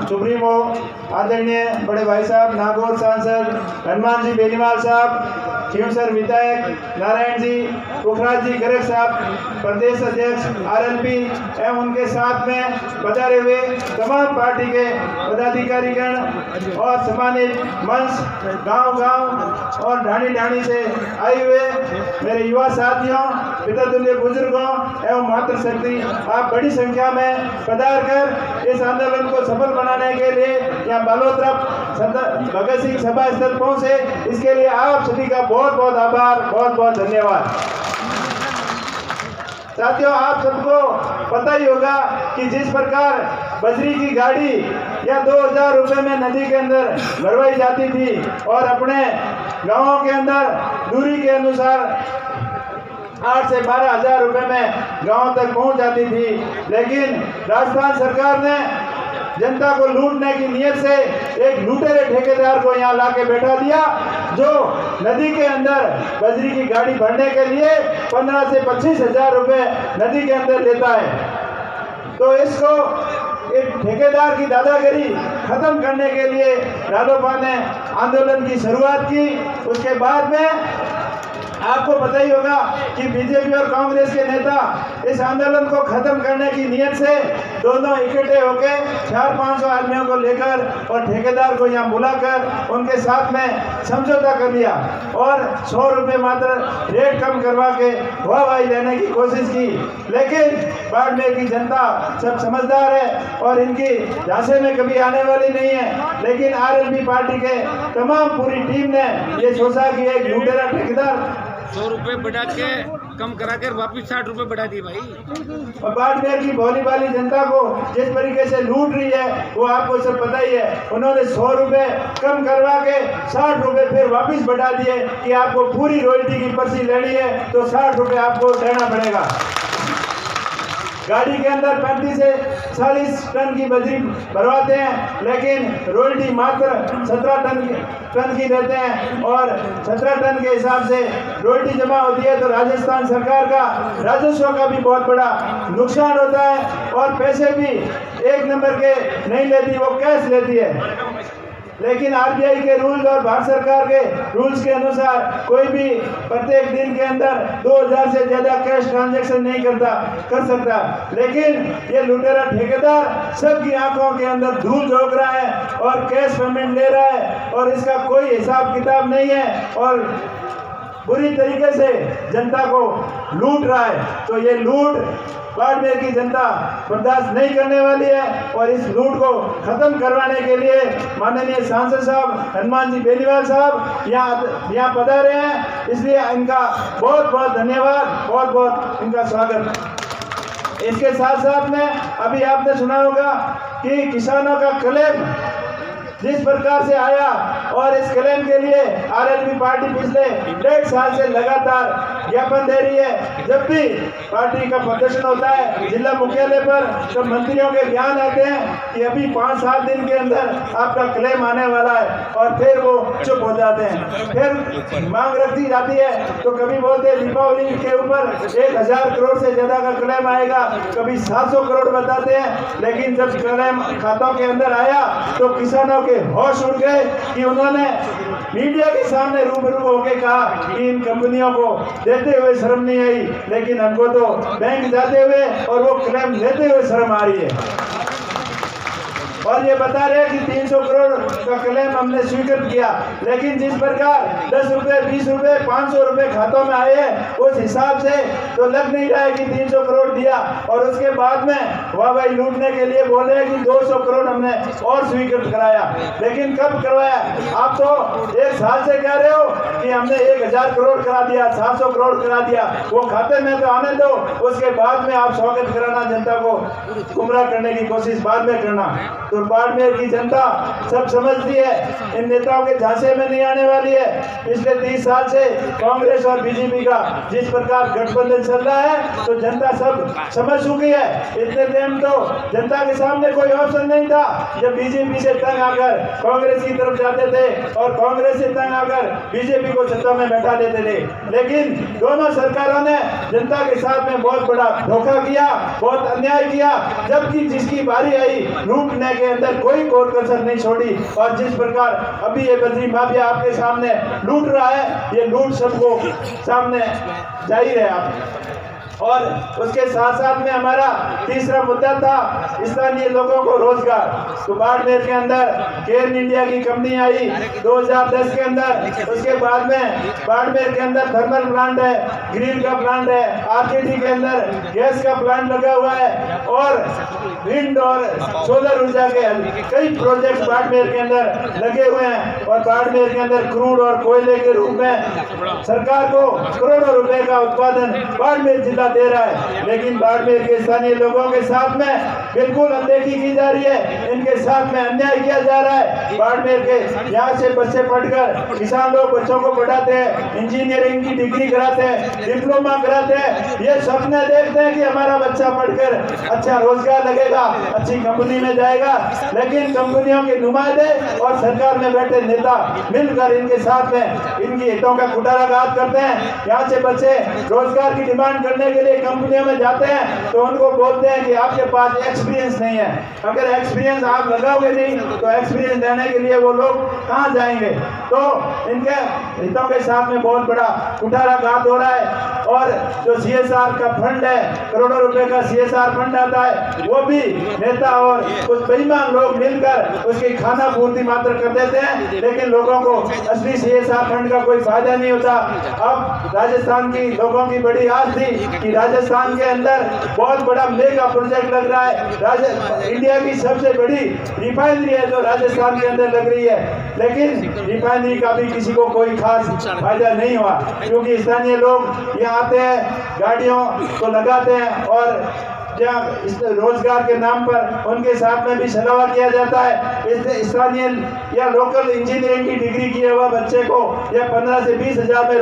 Supremo आदरणीय बड़े भाई साहब नागौर सांसद हनुमान जी बेनीवाल साहब, खींवसर विधायक नारायण जी, पुखराज जी गर्ग साहब, प्रदेश अध्यक्ष आरएलपी एवं उनके साथ में पधारे हुए तमाम पार्टी के पदाधिकारीगण और सम्मानित मंच, गांव-गांव और ढाणी से आए हुए मेरे युवा साथियों, पितृतुल्य बुजुर्गों एवं मातृशक्ति, आप बड़ी संख्या में पधार कर इस आंदोलन को सफल बनाने के लिए यहाँ बालोतरा भगत सिंह सभा स्थल पहुंचे, इसके लिए आप सभी का बहुत बहुत आभार, बहुत बहुत धन्यवाद। साथियों, आप सबको पता ही होगा कि जिस प्रकार बजरी की गाड़ी या 2000 रुपए में नदी के अंदर भरवाई जाती थी और अपने गांवों के अंदर दूरी के अनुसार 8 से 12 हजार रुपए में गांव तक पहुंच जाती थी, लेकिन राजस्थान सरकार ने जनता को लूटने की नियत से एक लुटेरे ठेकेदार को यहाँ लाके बैठा दिया, जो नदी के अंदर बजरी की गाड़ी भरने के लिए 15 से 25 हजार रुपए नदी के अंदर लेता है। तो इसको एक ठेकेदार की दादागिरी खत्म करने के लिए रालोपा ने आंदोलन की शुरुआत की। उसके बाद में आपको पता ही होगा कि बीजेपी और कांग्रेस के नेता इस आंदोलन को खत्म करने की नियत से दोनों इकट्ठे होकर 400-500 आदमियों को लेकर और ठेकेदार को यहाँ बुलाकर उनके साथ में समझौता कर लिया और 100 रुपये मात्र रेट कम करवा के वाहवाही लेने की कोशिश की। लेकिन बाड़मेर की जनता सब समझदार है और इनकी झांसे में कभी आने वाली नहीं है। लेकिन आरएलपी पार्टी के तमाम पूरी टीम ने ये सोचा कि एक लुटेरा ठेकेदार 100 रुपये बढ़ा के कम करा कर वापिस 60 रुपये बढ़ा दिए भाई। और बाड़मेर की भोली भाली जनता को जिस तरीके से लूट रही है वो आपको सब पता ही है। उन्होंने 100 रुपये कम करवा के 60 रुपये फिर वापिस बढ़ा दिए कि आपको पूरी रॉयल्टी की पर्ची लेनी है तो 60 रुपये आपको देना पड़ेगा। गाड़ी के अंदर 35 से 40 टन की बजरी भरवाते हैं, लेकिन रॉयल्टी मात्र 17 टन की देते हैं और 17 टन के हिसाब से रॉयल्टी जमा होती है तो राजस्थान सरकार का राजस्व का भी बहुत बड़ा नुकसान होता है और पैसे भी एक नंबर के नहीं लेती, वो कैश लेती है। लेकिन आरबीआई के रूल्स और भारत सरकार के रूल्स के अनुसार कोई भी प्रत्येक दिन के अंदर 2000 से ज्यादा कैश ट्रांजैक्शन नहीं कर सकता। लेकिन ये लुटेरा ठेकेदार सबकी आंखों के अंदर धूल झोंक रहा है और कैश पेमेंट ले रहा है और इसका कोई हिसाब किताब नहीं है और बुरी तरीके से जनता को लूट रहा है। तो ये लूट बाड़मेर की जनता बर्दाश्त नहीं करने वाली है और इस लूट को खत्म करवाने के लिए माननीय सांसद साहब हनुमान जी बेनीवाल साहब यहाँ पधारे हैं, इसलिए इनका बहुत बहुत धन्यवाद, बहुत बहुत इनका स्वागत। इसके साथ साथ में अभी आपने सुना होगा कि किसानों का क्लेम जिस प्रकार से आया और इस क्लेम के लिए आरएलपी पार्टी पिछले 1.5 साल से लगातार ज्ञापन दे रही है। जब भी पार्टी का प्रदर्शन होता है जिला मुख्यालय पर तो मंत्रियों के बयान आते हैं कि अभी 5-7 दिन के अंदर आपका क्लेम आने वाला है और फिर वो चुप हो जाते हैं। फिर मांग रखी जाती है तो कभी बोलते हैं दीपावली के ऊपर 1000 करोड़ से ज्यादा का क्लेम आएगा, कभी 700 करोड़ बताते हैं। लेकिन जब क्लेम खातों के अंदर आया तो किसानों के होश उड़ गए कि उन्होंने मीडिया के सामने रूबरू होकर कहा कि इन कंपनियों को देते हुए शर्म नहीं आई, लेकिन हमको तो बैंक जाते हुए और वो क्लेम लेते हुए शर्म आ रही है। और ये बता रहे कि 300 करोड़ का क्लेम हमने स्वीकृत किया, लेकिन जिस प्रकार 10 रुपये, 20 रुपये, 500 रुपये खातों में आए हैं उस हिसाब से तो लग नहीं रहा है कि 300 करोड़ दिया। और उसके बाद में वाह भाई लूटने के लिए बोल रहे हैं कि 200 करोड़ हमने और स्वीकृत कराया। लेकिन कब करवाया? आप तो 1 साल से कह रहे हो कि हमने 1000 करोड़ करा दिया, 700 करोड़ करा दिया, वो खाते में तो आने दो, उसके बाद में आप स्वागत कराना, जनता को गुमराह करने की कोशिश बाद में करना। तो बाड़मेर की जनता सब समझती है, इन नेताओं के झांसे में नहीं आने वाली है। पिछले 30 साल से कांग्रेस और बीजेपी का जिस प्रकार गठबंधन चल रहा है तो जनता सब समझ चुकी है। इतने दिन तो जनता के सामने कोई ऑप्शन नहीं था जब बीजेपी से तंग आकर कांग्रेस की तरफ जाते थे और कांग्रेस से तंग आकर बीजेपी को सत्ता में बैठा देते थे। लेकिन दोनों सरकारों ने जनता के साथ में बहुत बड़ा धोखा किया, बहुत अन्याय किया, जबकि जिसकी बारी आई लूटने के के अंदर कोई कोर कसर नहीं छोड़ी। और जिस प्रकार अभी ये बजरी माफिया आपके सामने लूट रहा है, ये लूट सबको सामने जाहिर है आप। और उसके साथ साथ में हमारा तीसरा मुद्दा था स्थानीय लोगों को रोजगार। तो बाड़मेर के अंदर केयर इंडिया की कंपनी आई 2010 के अंदर। उसके बाद में बाड़मेर के अंदर थर्मल प्लांट है, ग्रीन का प्लांट है, आरकेडी के अंदर गैस का प्लांट लगा हुआ है और विंड और सोलर ऊर्जा के कई प्रोजेक्ट बाड़मेर के अंदर लगे हुए हैं। और बाड़मेर के अंदर क्रूड और कोयले के रूप में सरकार को करोड़ों रुपए का उत्पादन बाड़मेर जिला दे रहा है, लेकिन बाड़मेर के स्थानीय लोगों के साथ में बिल्कुल अनदेखी की जा रही है, इनके साथ में अन्याय किया जा रहा है। बाड़मेर के यहाँ से बच्चे पढ़कर किसान लोग बच्चों को पढ़ाते हैं, इंजीनियरिंग की डिग्री कराते हैं, डिप्लोमा कराते हैं, ये सपने देखते हैं कि हमारा बच्चा पढ़कर अच्छा रोजगार लगेगा, अच्छी कंपनी में जाएगा, लेकिन कंपनियों के नुमाइंदे और सरकार में बैठे नेता मिलकर इनके साथ में इनकी हितों का कुठाराघात करते हैं। यहाँ से बच्चे रोजगार की डिमांड करने के लिए कंपनियों में जाते हैं तो उनको बोलते हैं कि आपके पास एक्सपीरियंस नहीं है। अगर एक्सपीरियंस आप लगाओगे नहीं तो एक्सपीरियंस लेने के लिए वो लोग कहाँ जाएंगे। तो इनके हितों के साथ में बहुत बड़ा कुठाराघात हो रहा है। और जो CSR का फंड है, करोड़ों रुपए का CSR फंड आता है, वो भी नेता और कुछ बेईमान लोग मिलकर उसकी खाना पूर्ति मात्र कर देते हैं, लेकिन लोगों को असली CSR फंड का कोई फायदा नहीं होता। अब राजस्थान की लोगों की बड़ी आस थी कि राजस्थान के अंदर बहुत बड़ा मेगा प्रोजेक्ट लग रहा है, इंडिया की सबसे बड़ी रिफाइनरी है जो राजस्थान के अंदर लग रही है, लेकिन रिफाइनरी का भी किसी को कोई खास फायदा नहीं हुआ, क्योंकि स्थानीय लोग यहाँ आते हैं, गाड़ियों को लगाते हैं और जहाँ रोजगार के नाम पर उनके साथ में भी छलावा किया जाता है। इसलिए स्थानीय या लोकल इंजीनियरिंग की डिग्री किए हुआ बच्चे को या 15 से 20 हजार में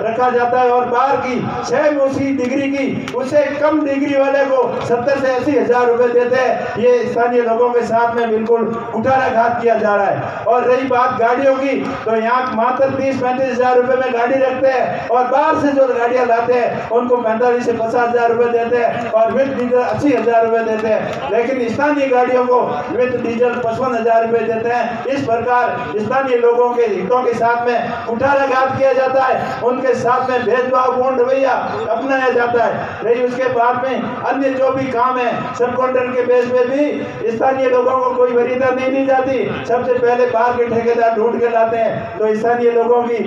रखा जाता है और बाहर की 6 उसी डिग्री की उससे कम डिग्री वाले को 70 से 80 हजार रुपए देते हैं। ये स्थानीय लोगों के साथ में बिल्कुल कुठाराघात किया जा रहा है। और रही बात गाड़ियों की, तो यहाँ मात्र 30-35 हजार रुपए में गाड़ी रखते हैं और बाहर से जो गाड़ियाँ लाते हैं उनको 45 से 50 हजार रुपए देते हैं और विद 80 हजार रुपए देते हैं, लेकिन स्थानीय गाड़ियों को विद डीजल 55 हजार रुपए देते हैं। इस प्रकार स्थानीय लोगों के हितों के साथ में कुठाराघात किया जाता है, उनके साथ में भेदभावपूर्ण रवैया अपनाया जाता है। रही उसके बाद में अन्य जो भी काम है, सब कॉन्ट्रैक्ट के बेस पे भी स्थानीय लोगों को कोई वरीयता नहीं दी जाती, सबसे पहले बाहर के ठेकेदार ढूंढ के लाते हैं। तो स्थानीय लोगों की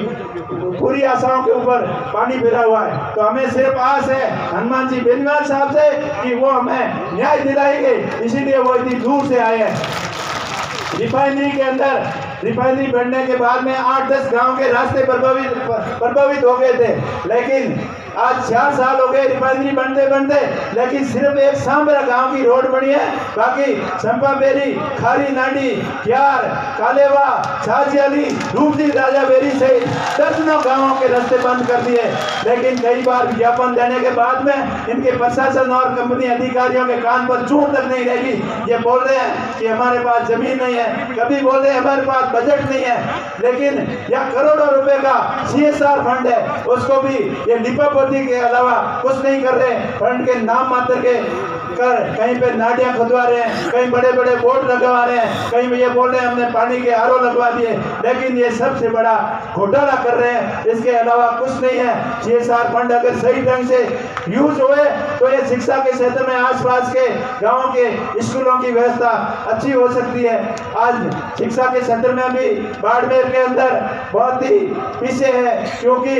पूरी आशाओं के ऊपर पानी फिरा हुआ है। तो हमें सिर्फ आस है हनुमान जी बेनीवाल साहब से कि वो हमें न्याय दिलाएंगे, इसीलिए वो इतनी दूर से आए हैं। रिफाइनरी के अंदर रिफाइनरी बनने के बाद में 8-10 गांव के रास्ते प्रभावित हो गए थे, लेकिन आज 4 साल हो गए रिफाइनरी बनते बनते, लेकिन सिर्फ एक सांबरा गांव की रोड बनी है, बाकी संपाबेरी, खारी नाडी, क्यार, कालेवा, छाजियाली, रूपदी, राजाबेरी से दर्जनों गांवों के रास्ते बंद कर दिए। लेकिन कई बार विज्ञापन देने के बाद में इनके प्रशासन और कंपनी अधिकारियों के कान पर चूड़ तक नहीं रहेगी। ये बोल रहे हैं कि हमारे पास जमीन नहीं है, कभी बोल रहे हैं हमारे पास बजट नहीं है, लेकिन यह करोड़ों रुपए का CSR फंड है, उसको भी ये लिपापोती के अलावा कुछ नहीं कर रहे। फंड के नाम मात्र के कर कहीं पे नालियां खुदवा रहे हैं, कहीं बड़े बड़े बोर्ड लगवा रहे हैं, कहीं ये बोल रहे हैं हमने पानी के RO लगवा दिए, लेकिन ये सबसे बड़ा घोटाला कर रहे हैं, इसके अलावा कुछ नहीं है। CSR फंड अगर सही ढंग से यूज हुए तो ये शिक्षा के क्षेत्र में आसपास के गाँव के स्कूलों की व्यवस्था अच्छी हो सकती है। आज शिक्षा के क्षेत्र में भी बाड़मेर के अंदर बहुत ही पीछे है, क्योंकि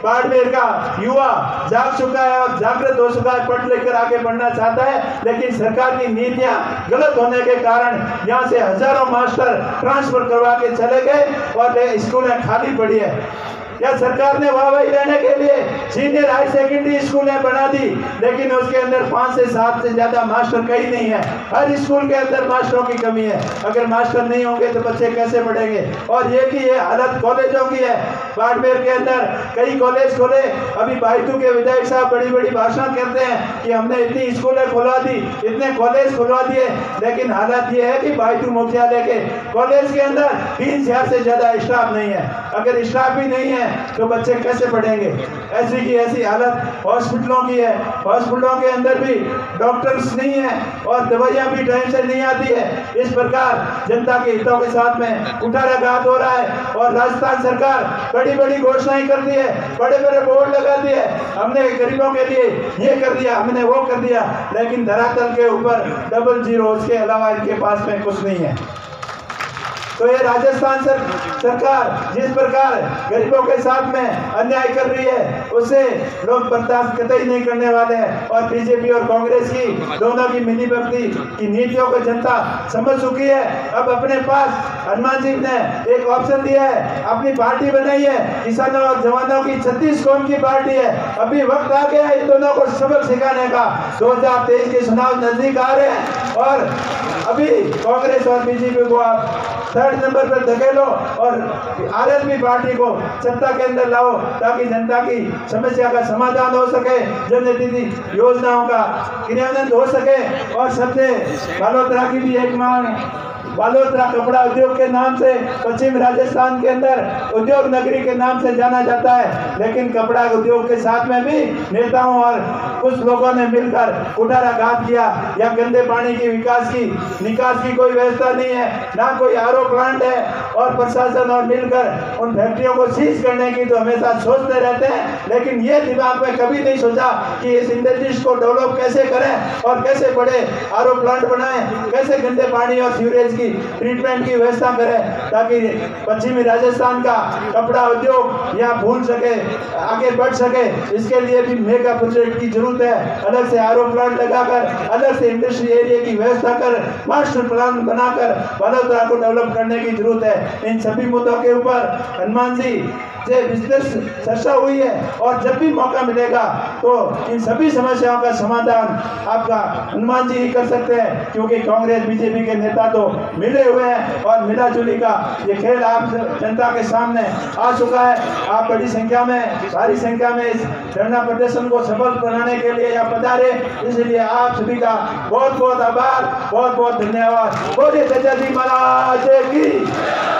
बाड़मेर का युवा जाग चुका है और जागृत हो चुका है, पढ़ लिख कर आगे बढ़ना चाहता है, लेकिन सरकार की नीतियां गलत होने के कारण यहां से हजारों मास्टर ट्रांसफर करवा के चले गए और स्कूलें खाली पड़ी है। या सरकार ने वाहवाही लेने के लिए सीनियर हाई सेकेंडरी स्कूलें बना दी, लेकिन उसके अंदर 5 से 7 से ज्यादा मास्टर कहीं नहीं है। हर स्कूल के अंदर मास्टरों की कमी है। अगर मास्टर नहीं होंगे तो बच्चे कैसे पढ़ेंगे। और ये हालत कॉलेजों की है। बाड़मेर के अंदर कई कॉलेज खोले, अभी बाइतू के विधायक साहब बड़ी बड़ी भाषण करते हैं कि हमने इतनी स्कूलें खुलवा दी, इतने कॉलेज खुलवा दिए, लेकिन हालत ये है कि बाइतू मुख्यालय के कॉलेज के अंदर 3,000 से ज्यादा स्टाफ नहीं है। अगर स्टाफ भी नहीं है हैं तो बच्चे कैसे पढ़ेंगे। ऐसी की ऐसी हालत हॉस्पिटलों की है। हॉस्पिटलों के अंदर भी डॉक्टर्स नहीं है और दवाइयाँ भी टाइम से नहीं आती है। इस प्रकार जनता के हितों के साथ में कुठाराघात हो रहा है और राजस्थान सरकार बड़ी बड़ी घोषणाएं करती है, बड़े बड़े बोर्ड लगाती है, हमने गरीबों के लिए ये कर दिया, हमने वो कर दिया, लेकिन धरातल के ऊपर डबल जीरो, उसके अलावा इनके पास में कुछ नहीं है। तो ये राजस्थान सरकार जिस प्रकार गरीबों के साथ में अन्याय कर रही है उसे लोग बर्दाश्त कतई नहीं करने वाले हैं। और बीजेपी और कांग्रेस की दोनों की मिलीभगती की नीतियों को जनता समझ चुकी है। अब अपने पास हनुमान जी ने एक ऑप्शन दिया है, अपनी पार्टी बनाई है, किसानों और जवानों की 36 कौम की पार्टी है। अभी वक्त आ गया है इन दोनों को सबक सिखाने का। 2023 के चुनाव नजदीक आ रहे हैं और अभी कांग्रेस और बीजेपी को आप 3rd नंबर पर धकेलो और आरएलपी पार्टी को सत्ता के अंदर लाओ ताकि जनता की समस्या का समाधान हो सके, जनहित योजनाओं का क्रियान्वयन हो सके। और सबसे बालोतरा की भी एक मांग, बालोतरा कपड़ा उद्योग के नाम से पश्चिम राजस्थान के अंदर उद्योग नगरी के नाम से जाना जाता है, लेकिन कपड़ा उद्योग के साथ में भी नेताओं और कुछ लोगों ने मिलकर कुठाराघात किया। या गंदे पानी की निकास की कोई व्यवस्था नहीं है, ना कोई आरओ प्लांट है और प्रशासन और मिलकर उन फैक्ट्रियों को सीज करने की तो हमेशा सोचते रहते हैं, लेकिन ये दिमाग में कभी नहीं सोचा कि इस इंडस्ट्रीज को डेवलप कैसे करें और कैसे बड़े आरओ प्लांट बनाएं, कैसे गंदे पानी और सीवरेज की ट्रीटमेंट की व्यवस्था करें ताकि पश्चिमी राजस्थान का कपड़ा उद्योग यहाँ फूल सके, आगे बढ़ सके। इसके लिए भी मेगा प्रोजेक्ट की जरूरत है। अलग से आरओ प्लांट लगाकर, अलग से इंडस्ट्री एरिया की व्यवस्था कर, मास्टर प्लान बनाकर बालोतरा को डेवलप करने की जरूरत है। इन सभी मुद्दों के ऊपर हनुमान जी से विस्तृत चर्चा हुई है और जब भी मौका मिलेगा तो इन सभी समस्याओं का समाधान आपका हनुमान जी ही कर सकते हैं, क्योंकि कांग्रेस बीजेपी के नेता तो मिले हुए हैं और मिलाजुली का ये खेल आप जनता के सामने आ चुका है। आप बड़ी संख्या में, भारी संख्या में इस धरना प्रदर्शन को सफल बनाने के लिए यहाँ पधारे, इसलिए आप सभी का बहुत बहुत आभार, बहुत बहुत धन्यवाद। बोलिए चाचा जी महाराज की।